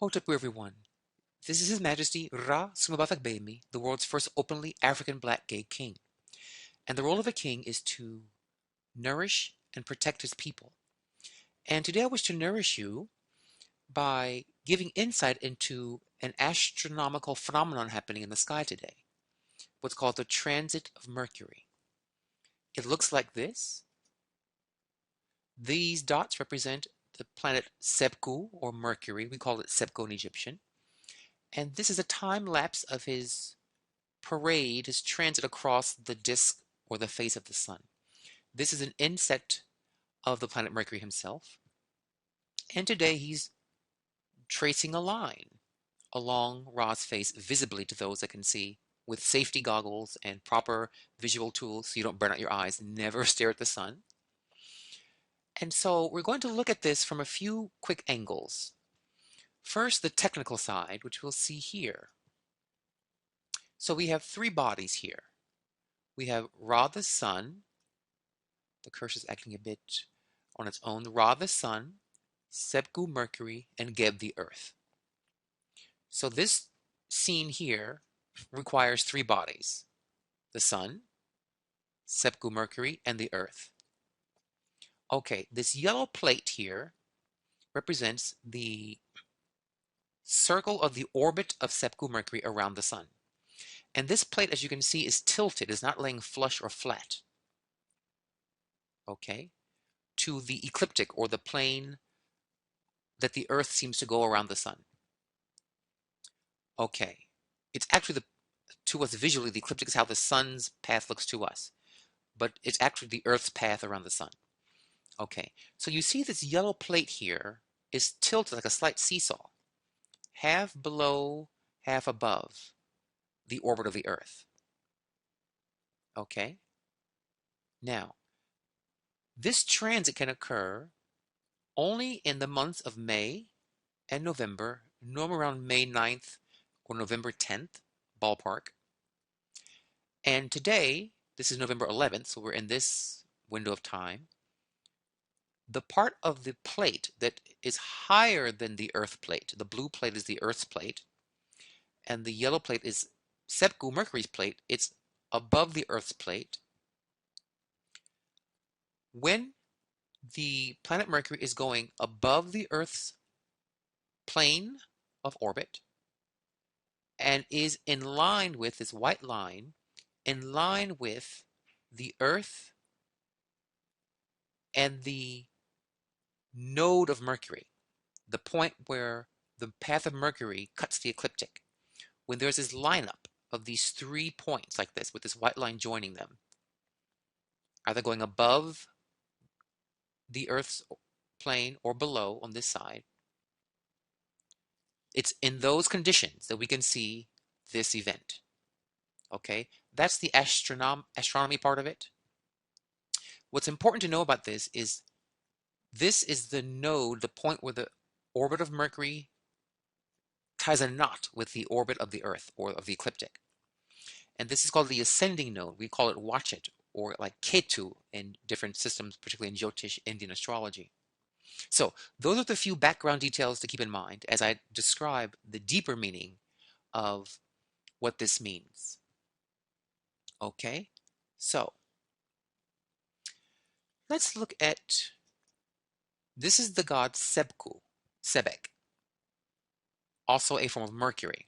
Hotapu everyone. This is His Majesty Ra Sumabathagbeimi, the world's first openly African black gay king. And the role of a king is to nourish and protect his people. And today I wish to nourish you by giving insight into an astronomical phenomenon happening in the sky today, what's called the transit of Mercury. It looks like this. These dots represent the planet Sebku, or Mercury. We call it Sebko in Egyptian. And this is a time lapse of his parade, his transit across the disk or the face of the sun. This is an inset of the planet Mercury himself. And today he's tracing a line along Ra's face visibly to those that can see with safety goggles and proper visual tools so you don't burn out your eyes. Never stare at the sun. And so we're going to look at this from a few quick angles. First, the technical side, which we'll see here. So we have three bodies here. We have Ra the sun. The cursor's acting a bit on its own. Ra the sun, Sebku Mercury, and Geb the earth. So this scene here requires three bodies: the sun, Sebku Mercury, and the earth. Okay, this yellow plate here represents the circle of the orbit of Sebku Mercury around the sun. And this plate, as you can see, is tilted, is not laying flush or flat. Okay, to the ecliptic, or the plane that the earth seems to go around the sun. Okay, it's actually to us visually, the ecliptic is how the sun's path looks to us, but it's actually the earth's path around the sun. Okay, so you see this yellow plate here is tilted like a slight seesaw, half below, half above the orbit of the earth. Okay, now this transit can occur only in the months of May and November, normally around May 9th or November 10th, ballpark. And today, this is November 11th, so we're in this window of time. The part of the plate that is higher than the Earth plate, the blue plate is the Earth's plate, and the yellow plate is Sebku, Mercury's plate. It's above the Earth's plate. When the planet Mercury is going above the Earth's plane of orbit and is in line with this white line, in line with the Earth and the node of Mercury, the point where the path of Mercury cuts the ecliptic. When there's this lineup of these 3 points like this, with this white line joining them, either going above the Earth's plane or below on this side, it's in those conditions that we can see this event. Okay, that's the astronomy part of it. What's important to know about this is the node, the point where the orbit of Mercury ties a knot with the orbit of the Earth, or of the ecliptic. And this is called the ascending node. We call it Wachet, or like Ketu in different systems, particularly in Jyotish Indian astrology. So those are the few background details to keep in mind as I describe the deeper meaning of what this means. Okay, so let's look at, this is the god Sebku, Sebek, also a form of Mercury.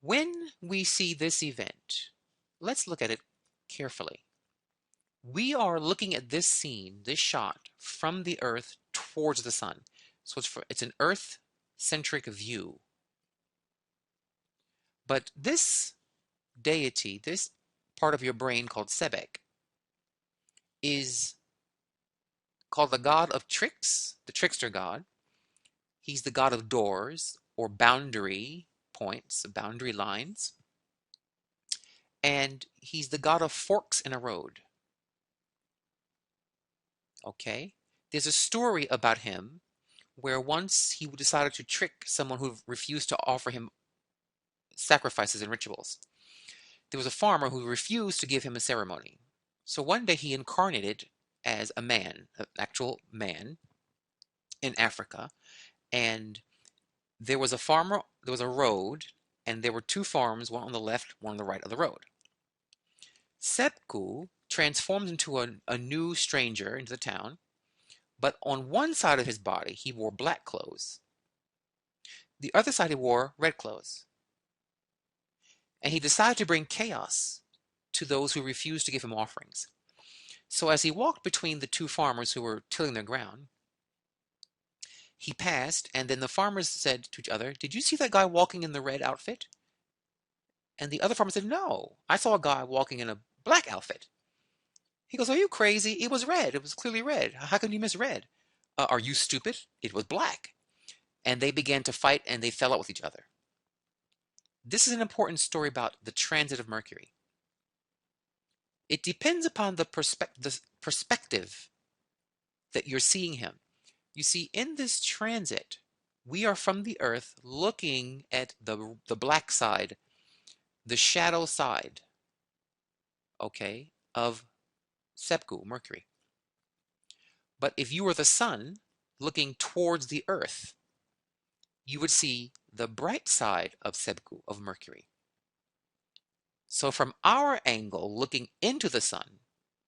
When we see this event, let's look at it carefully. We are looking at this scene, this shot, from the Earth towards the sun. So it's an Earth-centric view. But this deity, this part of your brain called Sebek, is called the god of tricks, the trickster god. He's the god of doors, or boundary points, boundary lines. And he's the god of forks in a road. Okay? There's a story about him where once he decided to trick someone who refused to offer him sacrifices and rituals. There was a farmer who refused to give him a ceremony. So one day he incarnated as a man, an actual man in Africa, And there was a farmer, there was a road, and there were two farms, one on the left, one on the right of the road. Sepku transformed into a new stranger into the town, but on one side of his body he wore black clothes. The other side he wore red clothes. And he decided to bring chaos to those who refused to give him offerings. So as he walked between the two farmers who were tilling their ground, he passed, and then the farmers said to each other, "Did you see that guy walking in the red outfit?" And the other farmer said, "No, I saw a guy walking in a black outfit." He goes, "Are you crazy? It was red. It was clearly red. How can you miss red? Are you stupid? It was black." And they began to fight, and they fell out with each other. This is an important story about the transit of Mercury. It depends upon the perspective that you're seeing him. You see, in this transit, we are from the earth looking at the black side, the shadow side, okay, of Sepku, Mercury. But if you were the sun looking towards the earth, you would see the bright side of Sebku, of Mercury. So from our angle, looking into the sun,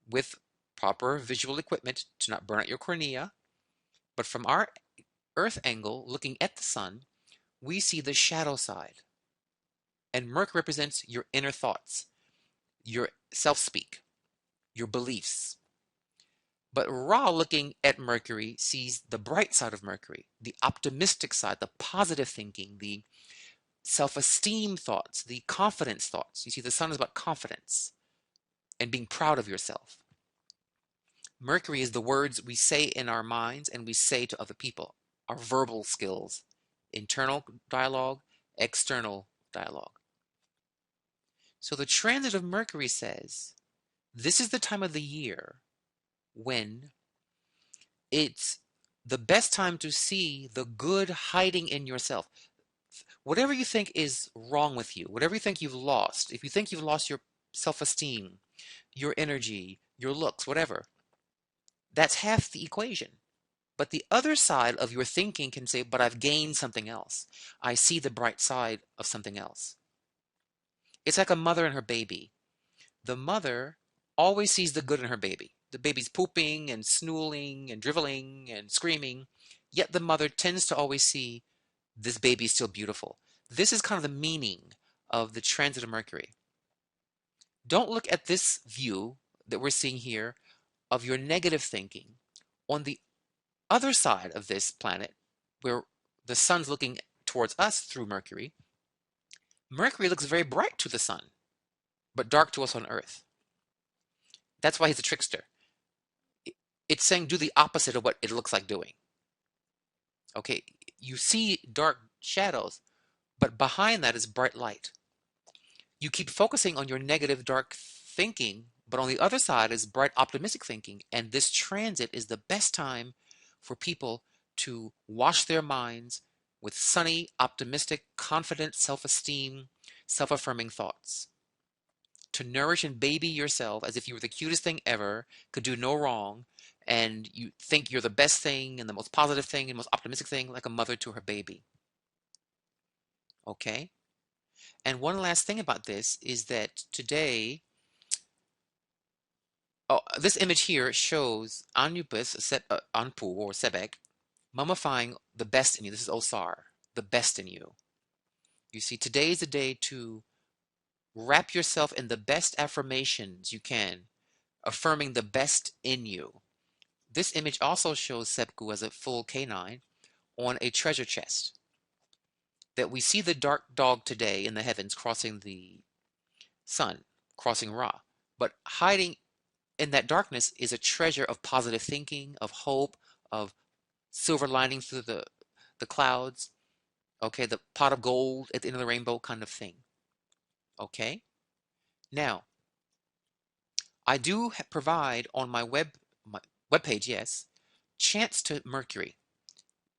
with proper visual equipment to not burn out your cornea, but from our earth angle, looking at the sun, we see the shadow side. And Mercury represents your inner thoughts, your self-speak, your beliefs. But Ra, looking at Mercury, sees the bright side of Mercury, the optimistic side, the positive thinking, the self-esteem thoughts, the confidence thoughts. You see, the sun is about confidence and being proud of yourself. Mercury is the words we say in our minds and we say to other people, our verbal skills, internal dialogue, external dialogue. So the transit of Mercury says, this is the time of the year when it's the best time to see the good hiding in yourself. Whatever you think is wrong with you, whatever you think you've lost, if you think you've lost your self-esteem, your energy, your looks, whatever, that's half the equation. But the other side of your thinking can say, but I've gained something else. I see the bright side of something else. It's like a mother and her baby. The mother always sees the good in her baby. The baby's pooping and snooling and driveling and screaming, yet the mother tends to always see this baby is still beautiful. This is kind of the meaning of the transit of Mercury. Don't look at this view that we're seeing here of your negative thinking. On the other side of this planet, where the sun's looking towards us through Mercury, Mercury looks very bright to the sun, but dark to us on Earth. That's why he's a trickster. It's saying do the opposite of what it looks like doing. Okay, you see dark shadows, but behind that is bright light. You keep focusing on your negative, dark thinking, but on the other side is bright, optimistic thinking. And this transit is the best time for people to wash their minds with sunny, optimistic, confident, self-esteem, self-affirming thoughts. To nourish and baby yourself as if you were the cutest thing ever, could do no wrong, and you think you're the best thing and the most positive thing and most optimistic thing, like a mother to her baby. Okay? And one last thing about this is that today, this image here shows Anubis, Anpu, or Sebek, mummifying the best in you. This is Osar, the best in you. You see, today is the day to wrap yourself in the best affirmations you can, affirming the best in you. This image also shows Sepku as a full canine on a treasure chest. That we see the dark dog today in the heavens crossing the sun, crossing Ra. But hiding in that darkness is a treasure of positive thinking, of hope, of silver lining through the clouds, okay, the pot of gold at the end of the rainbow kind of thing. Okay? Now, I do provide on my webpage, yes, chants to Mercury.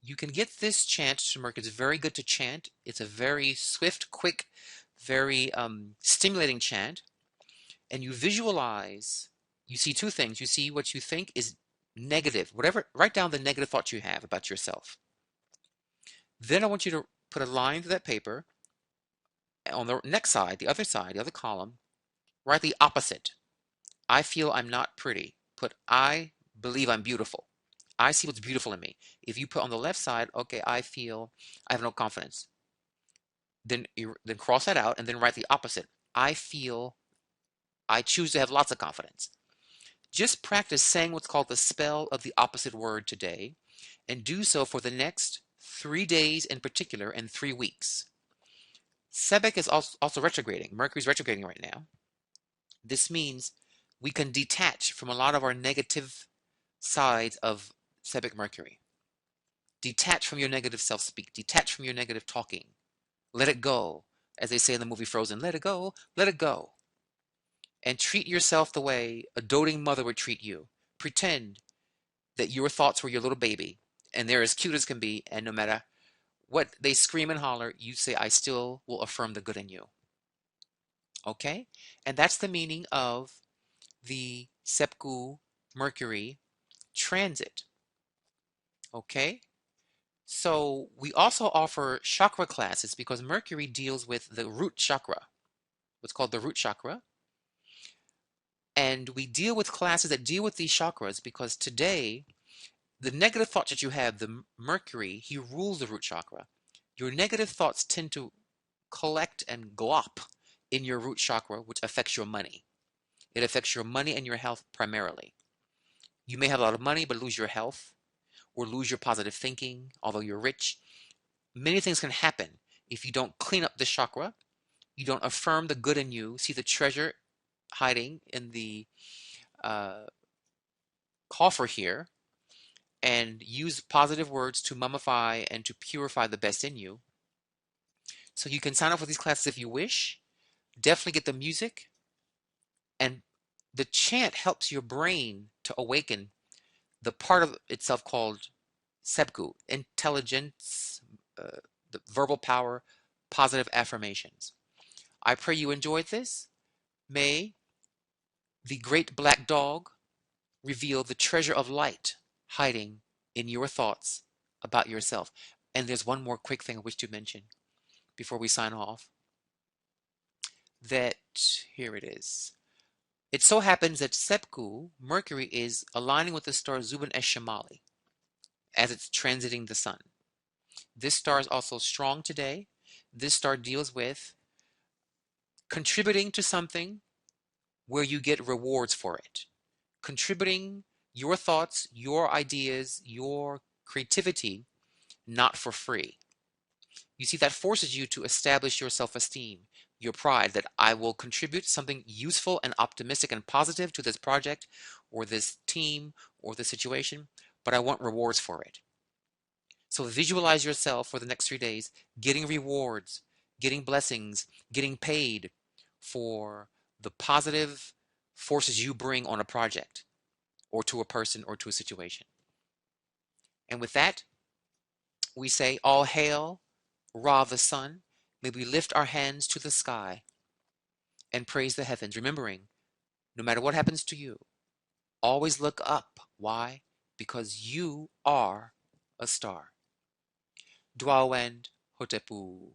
You can get this chant to Mercury. It's very good to chant. It's a very swift, quick, very stimulating chant. And you visualize, you see two things. You see what you think is negative, whatever, write down the negative thoughts you have about yourself. Then I want you to put a line through that paper. On the next side, the other side, the other column, write the opposite. I feel I'm not pretty. Put I believe I'm beautiful. I see what's beautiful in me. If you put on the left side, okay, I feel I have no confidence. Then cross that out and then write the opposite. I feel I choose to have lots of confidence. Just practice saying what's called the spell of the opposite word today, and do so for the next 3 days in particular and 3 weeks. Sebek is also retrograding. Mercury's retrograding right now. This means we can detach from a lot of our negative sides of Sebek Mercury. Detach from your negative self-speak. Detach from your negative talking. Let it go. As they say in the movie Frozen, let it go, let it go. And treat yourself the way a doting mother would treat you. Pretend that your thoughts were your little baby, and they're as cute as can be, and no matter what they scream and holler, you say, I still will affirm the good in you. Okay? And that's the meaning of the Sepku Mercury transit. Okay? So we also offer chakra classes because Mercury deals with the root chakra, what's called the root chakra. And we deal with classes that deal with these chakras because today, the negative thoughts that you have, the Mercury, he rules the root chakra. Your negative thoughts tend to collect and glop in your root chakra, which affects your money. It affects your money and your health primarily. You may have a lot of money, but lose your health or lose your positive thinking, although you're rich. Many things can happen if you don't clean up the chakra, you don't affirm the good in you, see the treasure hiding in the uh, coffer here, and use positive words to mummify and to purify the best in you. So you can sign up for these classes if you wish. Definitely get the music, and the chant helps your brain to awaken the part of itself called Sebku, intelligence, the verbal power, positive affirmations. I pray you enjoyed this. May the great black dog reveal the treasure of light hiding in your thoughts about yourself. And there's one more quick thing I wish to mention before we sign off. That here it is. It so happens that Sepku, Mercury, is aligning with the star Zubin Eshemali as it's transiting the sun. This star is also strong today. This star deals with contributing to something where you get rewards for it. Contributing your thoughts, your ideas, your creativity, not for free. You see, that forces you to establish your self-esteem, your pride that I will contribute something useful and optimistic and positive to this project or this team or this situation, but I want rewards for it. So visualize yourself for the next 3 days getting rewards, getting blessings, getting paid for the positive forces you bring on a project or to a person or to a situation. And with that, we say, all hail Ra the sun. May we lift our hands to the sky and praise the heavens, remembering, no matter what happens to you, always look up. Why? Because you are a star. Dwawend Hotepu.